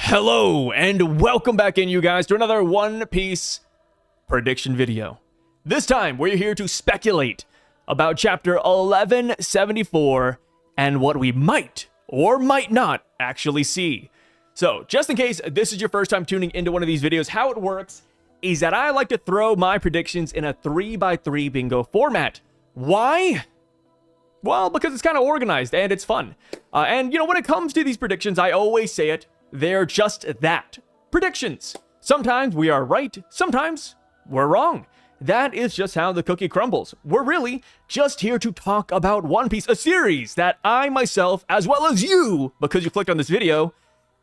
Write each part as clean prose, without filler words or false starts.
Hello and welcome back in, you guys, to another One Piece prediction video. This time we're here to speculate about chapter 1174 and what we might or might not actually see. So just in case this is your first time tuning into one of these videos, how it works is that I like to throw my predictions in a 3x3 bingo format. Why? Well, because it's kind of organized and it's fun. And you know, when it comes to these predictions, I always say it, they're just that, predictions. Sometimes we are right, sometimes we're wrong. That is just how the cookie crumbles. We're really just here to talk about One Piece, a series that I myself, as well as you, because you clicked on this video,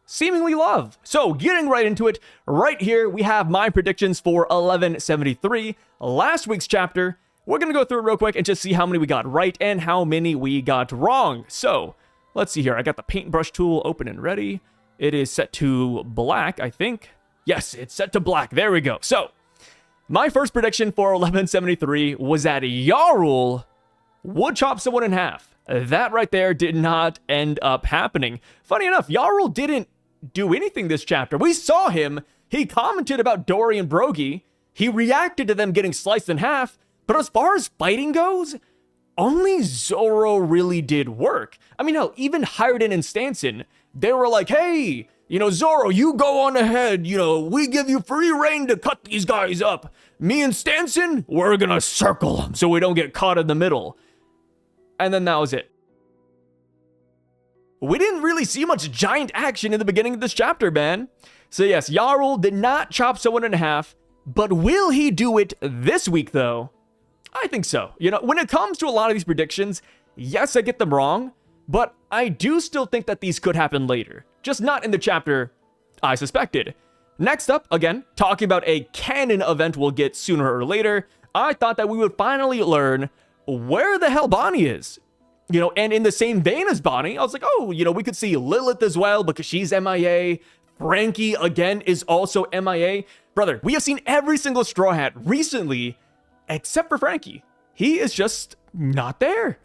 seemingly love. So getting right into it, right here we have my predictions for 1173, last week's chapter. We're gonna go through it real quick and just see how many we got right and how many we got wrong. So let's see here. I got the paintbrush tool open and ready. It is set to black, I think. Yes, it's set to black. There we go. So my first prediction for 1173 was that Yarul would chop someone in half. That right there did not end up happening. Funny enough, Yarul didn't do anything this chapter. We saw him. He commented about Dory and Brogy. He reacted to them getting sliced in half. But as far as fighting goes, only Zoro really did work. I mean, hell, even Hired and Stanson, they were like, hey, you know, Zoro, you go on ahead. You know, we give you free reign to cut these guys up. Me and Stanson, we're gonna circle them so we don't get caught in the middle. And then that was it. We didn't really see much giant action in the beginning of this chapter, man. So yes, Yarul did not chop someone in half, but will he do it this week, though? I think so. You know, when it comes to a lot of these predictions, yes, I get them wrong, but I do still think that these could happen later. Just not in the chapter I suspected. Next up, again, talking about a canon event we'll get sooner or later, I thought that we would finally learn where the hell Bonnie is. You know, and in the same vein as Bonnie, I was like, oh, you know, we could see Lilith as well because she's MIA. Frankie, again, is also MIA. Brother, we have seen every single Straw Hat recently except for Frankie. He is just not there.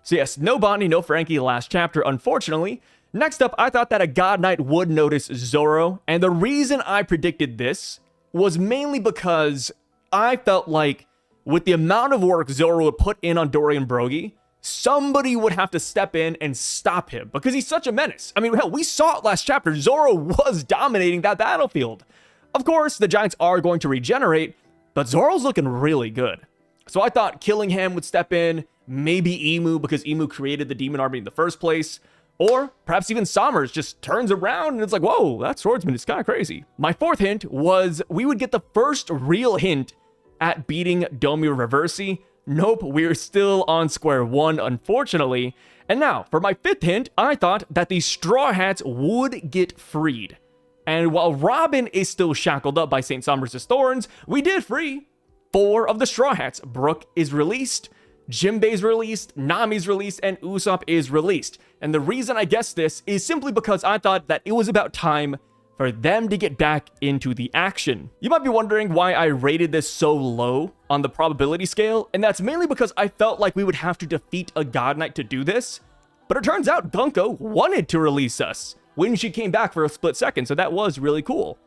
So yes, no Bonnie, no Frankie last chapter, unfortunately. Next up, I thought that a God Knight would notice Zoro, and the reason I predicted this was mainly because I felt like with the amount of work Zoro would put in on Dory and Brogy, somebody would have to step in and stop him because he's such a menace. I mean, hell, we saw it last chapter. Zoro was dominating that battlefield. Of course, the Giants are going to regenerate, but Zoro's looking really good. So I thought Killingham would step in, maybe Emu because Emu created the demon army in the first place, or perhaps even Sommers just turns around and it's like, whoa, that swordsman is kind of crazy. My fourth hint was we would get the first real hint at beating Domi Reversi. Nope, we're still on square one, unfortunately. And now, for my fifth hint, I thought that the Straw Hats would get freed. And while Robin is still shackled up by St. Sommers' thorns, we did free 4 of the Straw Hats. Brook is released, Jinbei's released, Nami's released, and Usopp is released. And the reason I guessed this is simply because I thought that it was about time for them to get back into the action. You might be wondering why I rated this so low on the probability scale, and that's mainly because I felt like we would have to defeat a God Knight to do this. But it turns out Gunko wanted to release us when she came back for a split second, so that was really cool.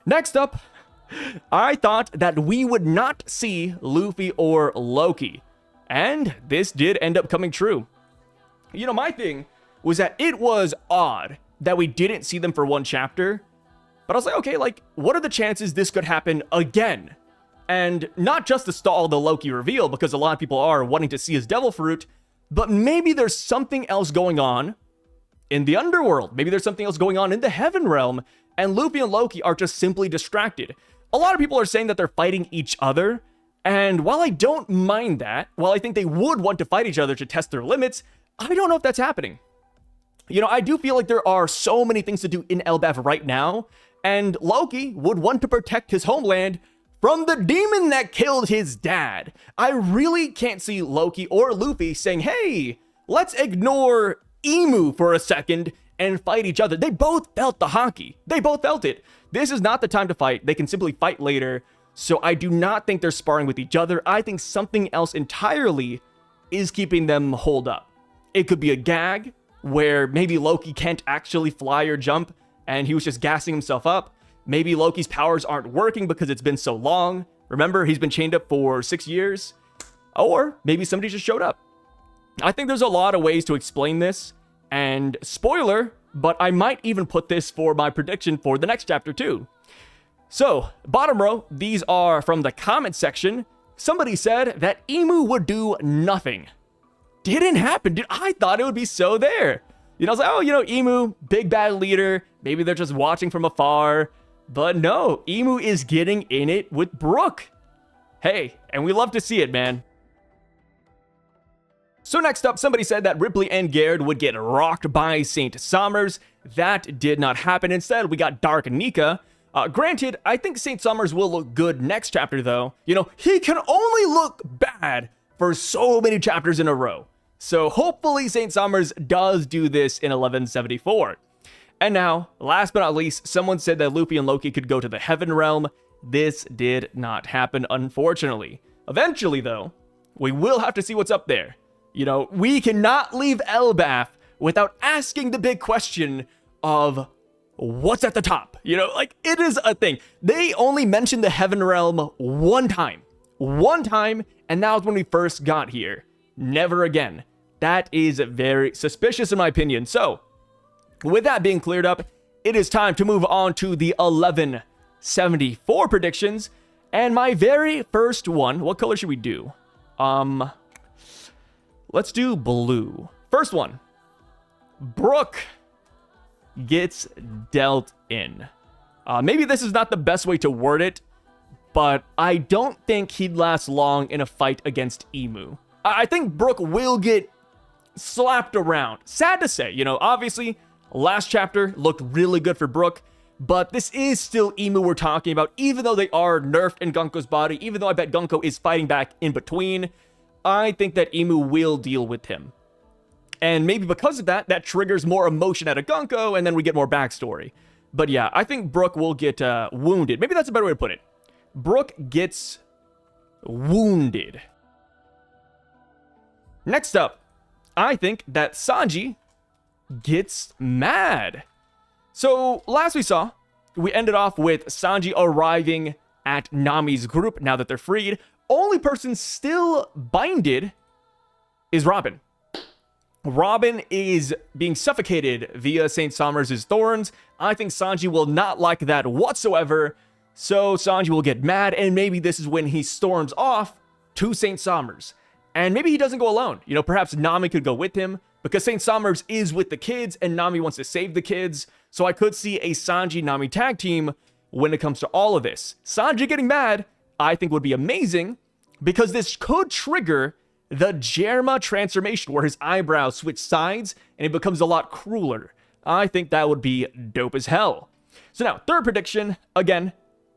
Next up, I thought that we would not see Luffy or Loki, and this did end up coming true. You know, my thing was that it was odd that we didn't see them for one chapter, but I was like, okay, like, what are the chances this could happen again? And not just to stall the Loki reveal, because a lot of people are wanting to see his devil fruit, but maybe there's something else going on in the underworld. Maybe there's something else going on in the heaven realm, and Luffy and Loki are just simply distracted. A lot of people are saying that they're fighting each other, and while I don't mind that, while I think they would want to fight each other to test their limits, I don't know if that's happening. You know, I do feel like there are so many things to do in Elbaf right now, and Loki would want to protect his homeland from the demon that killed his dad. I really can't see Loki or Luffy saying, hey, let's ignore Emu for a second and fight each other. They both felt the hockey. They both felt it. This is not the time to fight. They can simply fight later. So I do not think they're sparring with each other. I think something else entirely is keeping them holed up. It could be a gag, where maybe Loki can't actually fly or jump and he was just gassing himself up. Maybe Loki's powers aren't working because it's been so long. Remember, he's been chained up for 6 years. Or maybe somebody just showed up. I think there's a lot of ways to explain this. And spoiler, but I might even put this for my prediction for the next chapter too. So, bottom row, these are from the comment section. Somebody said that Emu would do nothing. Didn't happen, dude. I thought it would be so there. I was like, oh, Emu, big bad leader. Maybe they're just watching from afar. But no, Emu is getting in it with Brook. Hey, and we love to see it, man. So next up, somebody said that Ripley and Garrett would get rocked by St. Sommers. That did not happen. Instead, we got Dark Nika. Granted, I think St. Sommers will look good next chapter, though. He can only look bad for so many chapters in a row. So hopefully St. Sommers does do this in 1174. And now, last but not least, someone said that Luffy and Loki could go to the Heaven Realm. This did not happen, unfortunately. Eventually, though, we will have to see what's up there. We cannot leave Elbaf without asking the big question of what's at the top. It is a thing. They only mentioned the Heaven Realm one time, and that was when we first got here. Never again. That is very suspicious in my opinion. So, with that being cleared up, it is time to move on to the 1174 predictions. And my very first one, what color should we do? Let's do blue. First one. Brook gets dealt in. Maybe this is not the best way to word it, but I don't think he'd last long in a fight against Emu. I think Brook will get slapped around. Sad to say, obviously, last chapter looked really good for Brook, but this is still Emu we're talking about, even though they are nerfed in Gunko's body, even though I bet Gunko is fighting back in between. I think that Emu will deal with him. And maybe because of that, that triggers more emotion out of Gunko, and then we get more backstory. But yeah, I think Brook will get wounded. Maybe that's a better way to put it. Brook gets wounded. Next up, I think that Sanji gets mad. So last we saw, we ended off with Sanji arriving at Nami's group now that they're freed. Only person still binded is Robin. Robin is being suffocated via St. Sommers' thorns. I think Sanji will not like that whatsoever. So Sanji will get mad, and maybe this is when he storms off to St. Sommers. And maybe he doesn't go alone. Perhaps Nami could go with him, because St. Sommers is with the kids, and Nami wants to save the kids. So I could see a Sanji-Nami tag team when it comes to all of this. Sanji getting mad, I think would be amazing, because this could trigger the Germa transformation, where his eyebrows switch sides and it becomes a lot crueler. I think that would be dope as hell. So now, third prediction. Again,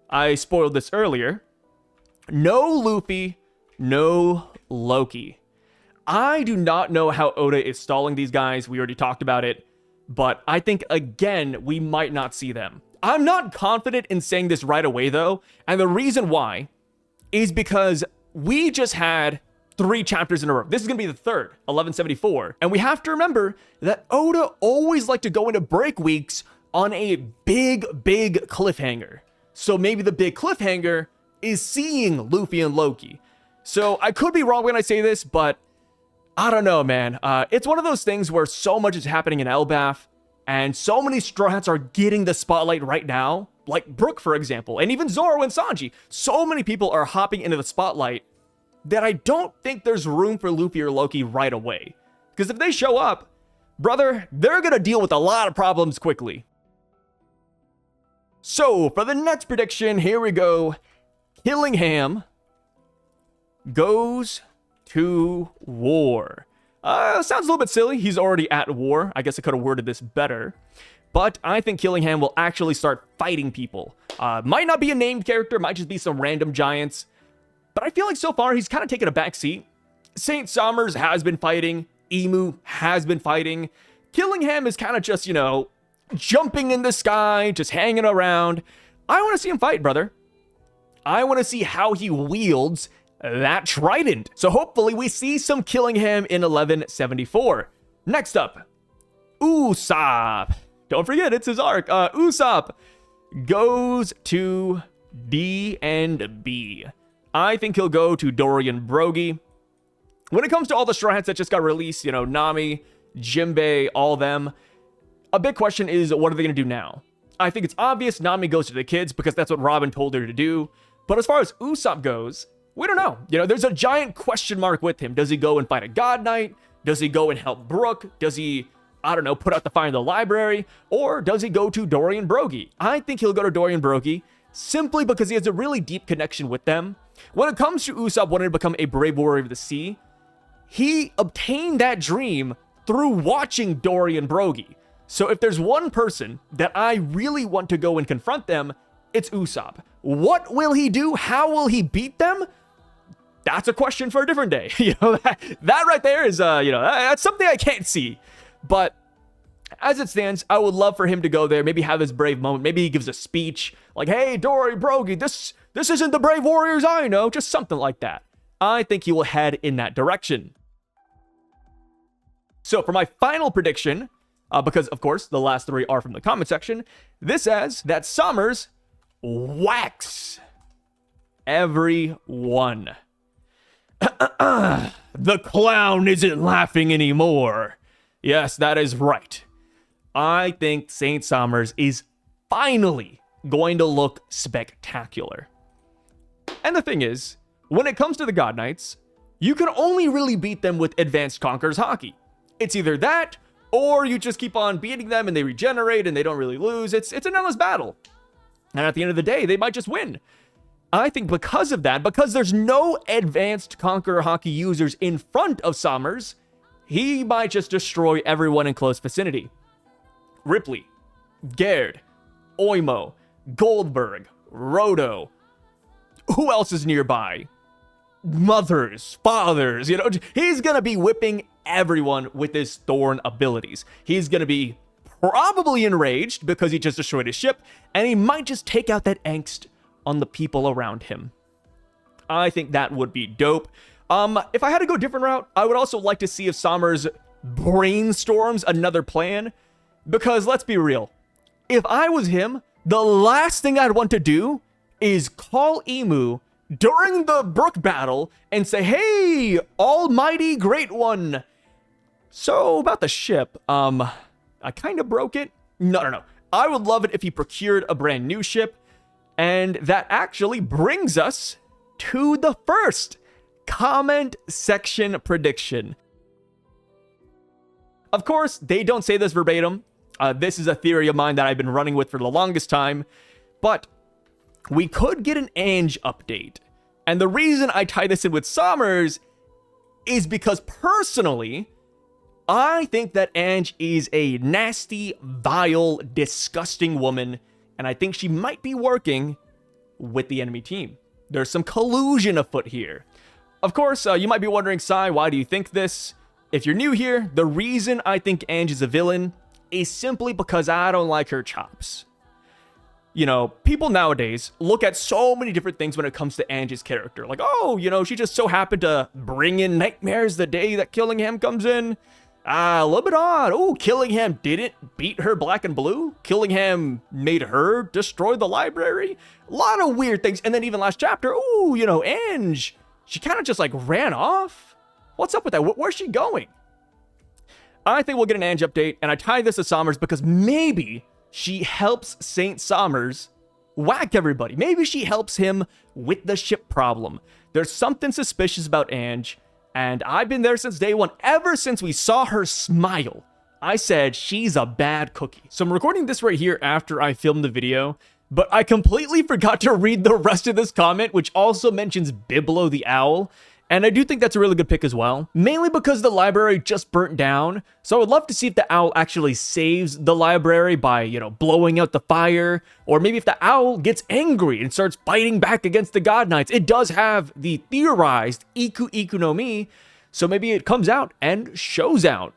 I spoiled this earlier. No Luffy, no Loki. I do not know how Oda is stalling these guys. We already talked about it. But I think, again, we might not see them. I'm not confident in saying this right away, though. And the reason why is because we just had 3 chapters in a row. This is going to be the third, 1174. And we have to remember that Oda always liked to go into break weeks on a big cliffhanger. So maybe the big cliffhanger is seeing Luffy and Loki. So I could be wrong when I say this, but I don't know, man. It's one of those things where so much is happening in Elbaf, and so many Straw Hats are getting the spotlight right now. Like Brook, for example, and even Zoro and Sanji. So many people are hopping into the spotlight that I don't think there's room for Luffy or Loki right away. Because if they show up, brother, they're going to deal with a lot of problems quickly. So, for the next prediction, here we go. Killingham goes to war. Sounds a little bit silly. He's already at war. I guess I could have worded this better. But I think Killingham will actually start fighting people. Might not be a named character, might just be some random giants. But I feel like so far he's kind of taken a back seat. St. Sommers has been fighting. Emu has been fighting. Killingham is kind of just, jumping in the sky, just hanging around. I want to see him fight, brother. I want to see how he wields that trident. So hopefully we see some Killingham in 1174. Next up, Usopp. Don't forget, it's his arc. Usopp goes to D and B. I think he'll go to Dorian Brogy. When it comes to all the Straw Hats that just got released, you know, Nami, Jinbei, all them, a big question is, what are they going to do now? I think it's obvious Nami goes to the kids because that's what Robin told her to do. But as far as Usopp goes, we don't know. You know, there's a giant question mark with him. Does he go and fight a God Knight? Does he go and help Brook? Does he, I don't know, put out the fire in the library? Or does he go to Dorian Brogy? I think he'll go to Dorian Brogy simply because he has a really deep connection with them. When it comes to Usopp wanting to become a brave warrior of the sea, he obtained that dream through watching Dorian Brogy. So if there's one person that I really want to go and confront them, it's Usopp. What will he do? How will he beat them? That's a question for a different day. You know, that right there is, you know, that's something I can't see. But as it stands, I would love for him to go there, maybe have his brave moment. Maybe he gives a speech like, hey, Dorian Brogy, this isn't the brave warriors I know. Just something like that. I think he will head in that direction. So for my final prediction, because of course the last three are from the comment section, this says that Sommers whacks everyone. The clown isn't laughing anymore. Yes, that is right. I think Saint Sommers is finally going to look spectacular. And the thing is, when it comes to the God Knights, you can only really beat them with Advanced Conquerors Hockey. It's either that, or you just keep on beating them and they regenerate and they don't really lose. It's an endless battle. And at the end of the day, they might just win. I think because of that, because there's no Advanced Conqueror Hockey users in front of Sommers, he might just destroy everyone in close vicinity. Ripley, Gerd, Oimo, Goldberg, Roto. Who else is nearby? Mothers, fathers, you know, he's gonna be whipping everyone with his Thorn abilities. He's gonna be probably enraged because he just destroyed his ship, and he might just take out that angst on the people around him. I think that would be dope. If I had to go a different route, I would also like to see if Sommers brainstorms another plan, because let's be real, if I was him, the last thing I'd want to do is call Emu during the Brook battle and say, hey, almighty great one. So about the ship, I kind of broke it. No. I would love it if he procured a brand new ship. And that actually brings us to the first comment section prediction. Of course, they don't say this verbatim. This is a theory of mine that I've been running with for the longest time. But we could get an Ange update. And the reason I tie this in with Sommers is because personally, I think that Ange is a nasty, vile, disgusting woman. And I think she might be working with the enemy team. There's some collusion afoot here. Of course, you might be wondering, Sai, why do you think this? If you're new here, the reason I think Ange is a villain is simply because I don't like her chops. You know, people nowadays look at so many different things when it comes to Ange's character. Like, oh, you know, she just so happened to bring in nightmares the day that Killingham comes in. A little bit odd. Oh, Killingham didn't beat her black and blue. Killingham made her destroy the library. A lot of weird things. And then even last chapter, oh, you know, Ange, she kind of just like ran off. What's up with that? Where's she going? I think we'll get an Ange update, and I tie this to Sommers because maybe she helps Saint Sommers whack everybody. Maybe she helps him with the ship problem. There's something suspicious about Ange, and I've been there since day one. Ever since we saw her smile, I said she's a bad cookie. So I'm recording this right here after I filmed the video, but I completely forgot to read the rest of this comment, which also mentions Biblo the Owl. And I do think that's a really good pick as well, mainly because the library just burnt down. So I would love to see if the owl actually saves the library by, you know, blowing out the fire, or maybe if the owl gets angry and starts fighting back against the God Knights. It does have the theorized Iku Iku no Mi, so maybe it comes out and shows out.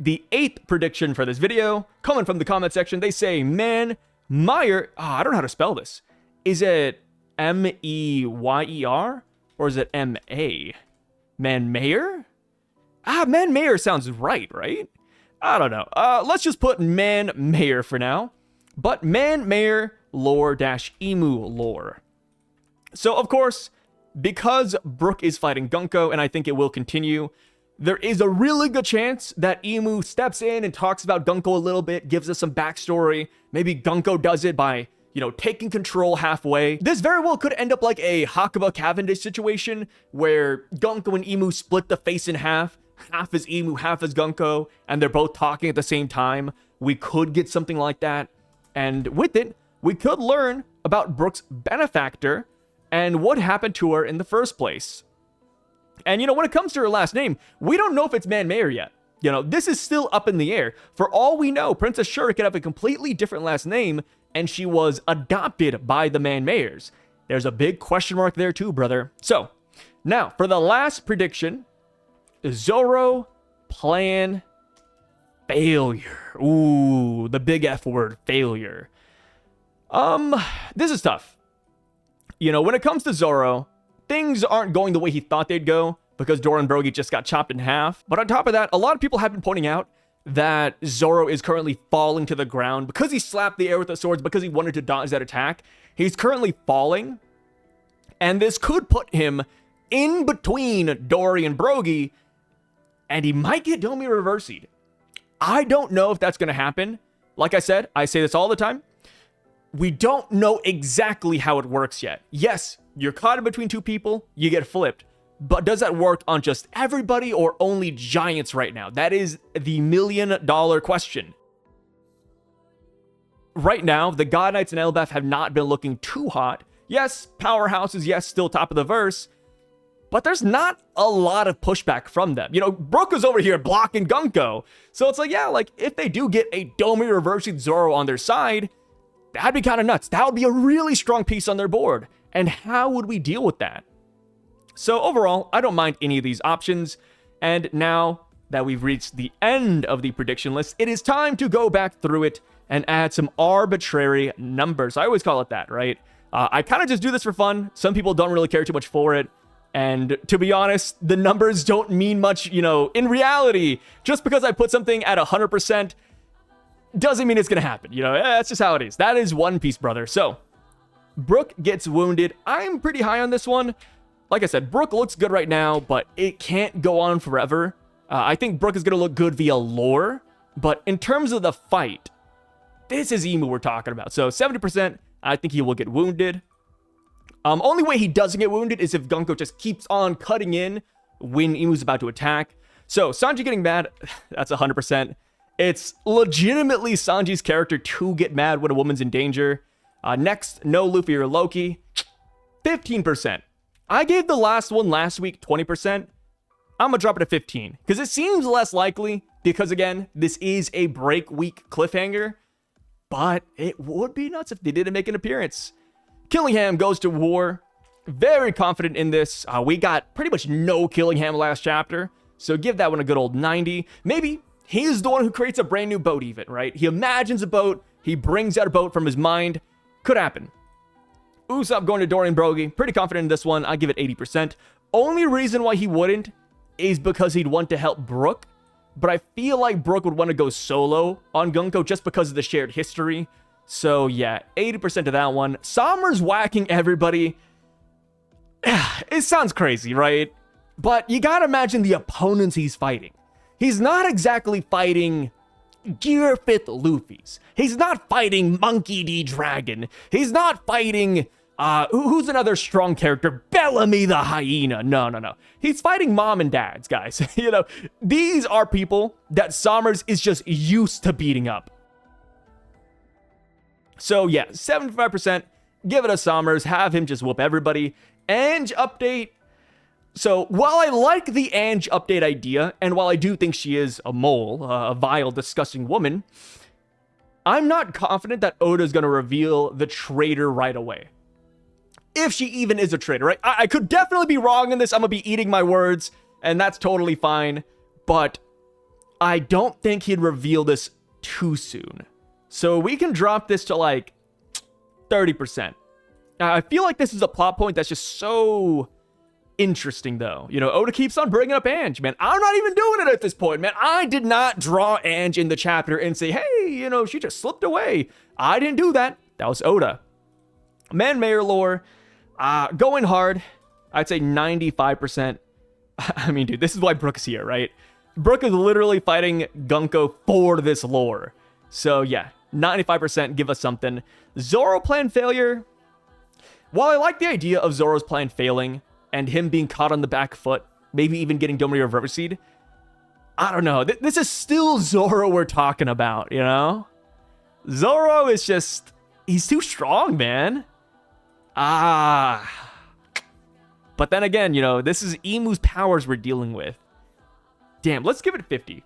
The 8th prediction for this video, coming from the comment section, they say, man, Meyer, I don't know how to spell this. Is it Meyer, or is it M-A? Man, Mayer? Man Mayor sounds right? I don't know. Let's just put Man Mayor for now. But Man Mayor lore dash emu lore. So, of course, because Brook is fighting Gunko, and I think it will continue, there is a really good chance that Emu steps in and talks about Gunko a little bit, gives us some backstory. Maybe Gunko does it by, taking control halfway. This very well could end up like a Hakuba Cavendish situation, where Gunko and Emu split the face in half. Half is Emu, half is Gunko, and they're both talking at the same time. We could get something like that. And with it, we could learn about Brook's benefactor and what happened to her in the first place. And, when it comes to her last name, we don't know if it's Man Mayor yet. This is still up in the air. For all we know, Princess Shuri could have a completely different last name, and she was adopted by the Man Mayors. There's a big question mark there too, brother. So, now, for the last prediction, Zoro plan failure. Ooh, the big F word, failure. This is tough. When it comes to Zoro, things aren't going the way he thought they'd go because Doran Brogy just got chopped in half. But on top of that, a lot of people have been pointing out that Zoro is currently falling to the ground because he slapped the air with the swords, because he wanted to dodge that attack. He's currently falling, and this could put him in between Dory and Brogy, and he might get Domi Reversi'd. I don't know if that's going to happen. Like I said, I say this all the time. We don't know exactly how it works yet. Yes, you're caught in between two people, you get flipped. But does that work on just everybody or only giants right now? That is the $1 million question. Right now, the God Knights and Elbaf have not been looking too hot. Yes, powerhouses, yes, still top of the verse. But there's not a lot of pushback from them. Brook is over here blocking Gunko. So it's if they do get a Domi Reversi Zoro on their side, that'd be kind of nuts. That would be a really strong piece on their board. And how would we deal with that? So overall, I don't mind any of these options. And now that we've reached the end of the prediction list, it is time to go back through it and add some arbitrary numbers. I always call it that, right? I kind of just do this for fun. Some people don't really care too much for it. And to be honest, the numbers don't mean much, in reality. Just because I put something at 100%, doesn't mean it's going to happen. That's just how it is. That is One Piece, brother. So, Brook gets wounded. I'm pretty high on this one. Like I said, Brook looks good right now, but it can't go on forever. I think Brook is going to look good via lore. But in terms of the fight, this is Emu we're talking about. So, 70%, I think he will get wounded. Only way he doesn't get wounded is if Gunko just keeps on cutting in when Emu's about to attack. So, Sanji getting mad, that's 100%. It's legitimately Sanji's character to get mad when a woman's in danger. Next, no Luffy or Loki, 15%. I gave the last one last week 20%. I'm going to drop it to 15 because it seems less likely because, again, this is a break week cliffhanger. But it would be nuts if they didn't make an appearance. Killingham goes to war. Very confident in this. We got pretty much no Killingham last chapter. So give that one a good old 90. Maybe he's the one who creates a brand new boat even, right? He imagines a boat. He brings out a boat from his mind. Could happen. Usopp going to Dorian Brogy. Pretty confident in this one. I give it 80%. Only reason why he wouldn't is because he'd want to help Brook. But I feel like Brook would want to go solo on Gunko just because of the shared history. So yeah, 80% of that one. Sommers whacking everybody. It sounds crazy, right? But you gotta imagine the opponents he's fighting. He's not exactly fighting Gear 5th Luffy's. He's not fighting Monkey D. Dragon. He's not fighting, who's another strong character? Bellamy the Hyena. No. He's fighting mom and dads, guys. These are people that Sommers is just used to beating up. So yeah, 75%, give it a Sommers, have him just whoop everybody. Ange update. So while I like the Ange update idea, and while I do think she is a mole, a vile, disgusting woman, I'm not confident that Oda's going to reveal the traitor right away. If she even is a traitor, right? I could definitely be wrong in this. I'm going to be eating my words, and that's totally fine. But I don't think he'd reveal this too soon. So we can drop this to like 30%. I feel like this is a plot point that's just so interesting, though. You know, Oda keeps on bringing up Ange, man. I'm not even doing it at this point, man. I did not draw Ange in the chapter and say, hey, you know, she just slipped away. I didn't do that. That was Oda. Man, Mayor lore, going hard. I'd say 95%. I mean, dude, this is why Brook's here, right? Brook is literally fighting Gunko for this lore. So, yeah, 95% give us something. Zoro plan failure. While I like the idea of Zoro's plan failing and him being caught on the back foot, maybe even getting Domi Reversi, I don't know. This is still Zoro we're talking about, you know? Zoro is just... he's too strong, man. But then again, you know, this is Imu's powers we're dealing with. Damn, let's give it a 50.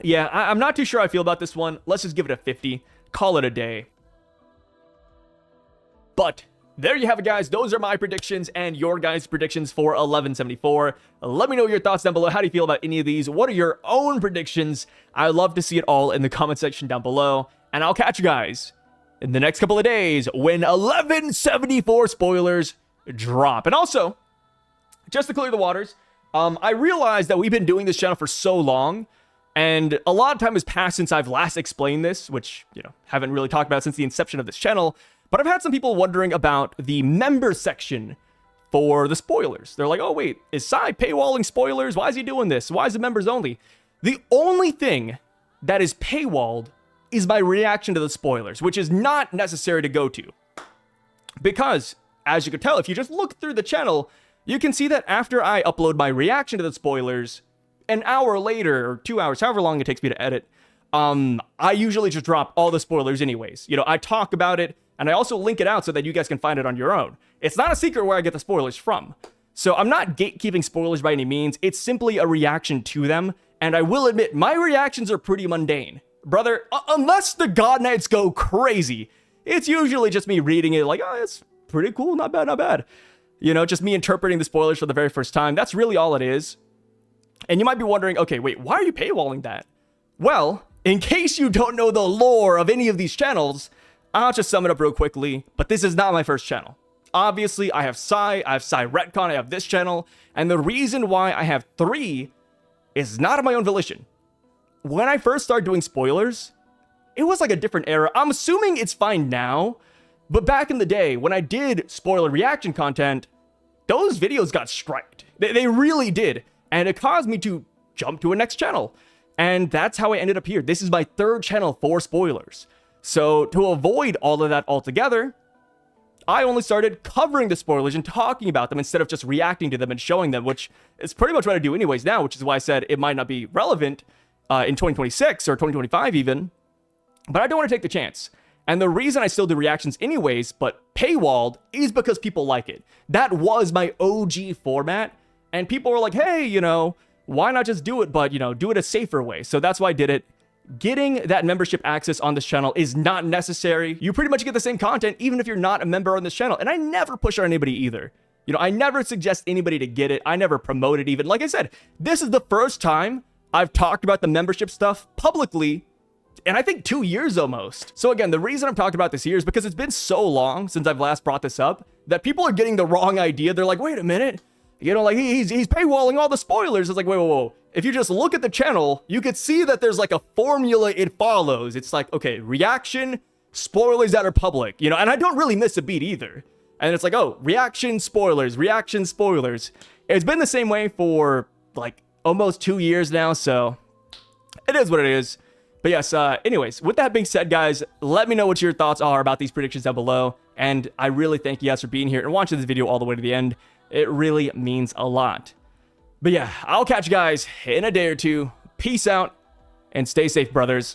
Yeah, I'm not too sure how I feel about this one. Let's just give it a 50. Call it a day. But there you have it, guys. Those are my predictions and your guys' predictions for 1174. Let me know your thoughts down below. How do you feel about any of these? What are your own predictions? I'd love to see it all in the comment section down below. And I'll catch you guys in the next couple of days when 1174 spoilers drop. And also, just to clear the waters, I realized that we've been doing this channel for so long, and a lot of time has passed since I've last explained this, which, you know, haven't really talked about since the inception of this channel. But I've had some people wondering about the member section for the spoilers. They're like, oh, wait, is Sai paywalling spoilers? Why is he doing this? Why is it members only? The only thing that is paywalled is my reaction to the spoilers, which is not necessary to go to. Because, as you can tell, if you just look through the channel, you can see that after I upload my reaction to the spoilers, an hour later, or 2 hours, however long it takes me to edit, I usually just drop all the spoilers anyways. You know, I talk about it, and I also link it out so that you guys can find it on your own. It's not a secret where I get the spoilers from. So I'm not gatekeeping spoilers by any means. It's simply a reaction to them, and I will admit, my reactions are pretty mundane. Brother, unless the God Knights go crazy, it's usually just me reading it like, oh, it's pretty cool, not bad, not bad. You know, just me interpreting the spoilers for the very first time. That's really all it is. And you might be wondering, okay, wait, why are you paywalling that? Well, in case you don't know the lore of any of these channels, I'll just sum it up real quickly, but this is not my first channel. Obviously, I have Sai Retcon, I have this channel, and the reason why I have 3 is not of my own volition. When I first started doing spoilers, it was like a different era. I'm assuming it's fine now, but back in the day, when I did spoiler reaction content, those videos got striked. They really did. And it caused me to jump to a next channel. And that's how I ended up here. This is my 3rd channel for spoilers. So to avoid all of that altogether, I only started covering the spoilers and talking about them instead of just reacting to them and showing them, which is pretty much what I do anyways now, which is why I said it might not be relevant in 2026 or 2025 even. But I don't want to take the chance. And the reason I still do reactions anyways, but paywalled, is because people like it. That was my OG format, and people were like, hey, you know, why not just do it, but, you know, do it a safer way. So that's why I did it. Getting that membership access on this channel is not necessary. You pretty much get the same content even if you're not a member on this channel. And I never push on anybody either. You know, I never suggest anybody to get it. I never promote it even. Like I said, this is the first time I've talked about the membership stuff publicly, and I think 2 years almost. So again, the reason I'm talking about this here is because it's been so long since I've last brought this up that people are getting the wrong idea. They're like, wait a minute, you know, like he's paywalling all the spoilers. It's like, whoa. If you just look at the channel, you could see that there's like a formula it follows. It's like, okay, reaction, spoilers that are public, you know, and I don't really miss a beat either. And it's like, oh, reaction, spoilers, reaction, spoilers. It's been the same way for like almost 2 years now, so it is what it is. But yes, anyways, with that being said, guys, let me know what your thoughts are about these predictions down below. And I really thank you guys for being here and watching this video all the way to the end. It really means a lot. But yeah, I'll catch you guys in a day or two. Peace out and stay safe, brothers.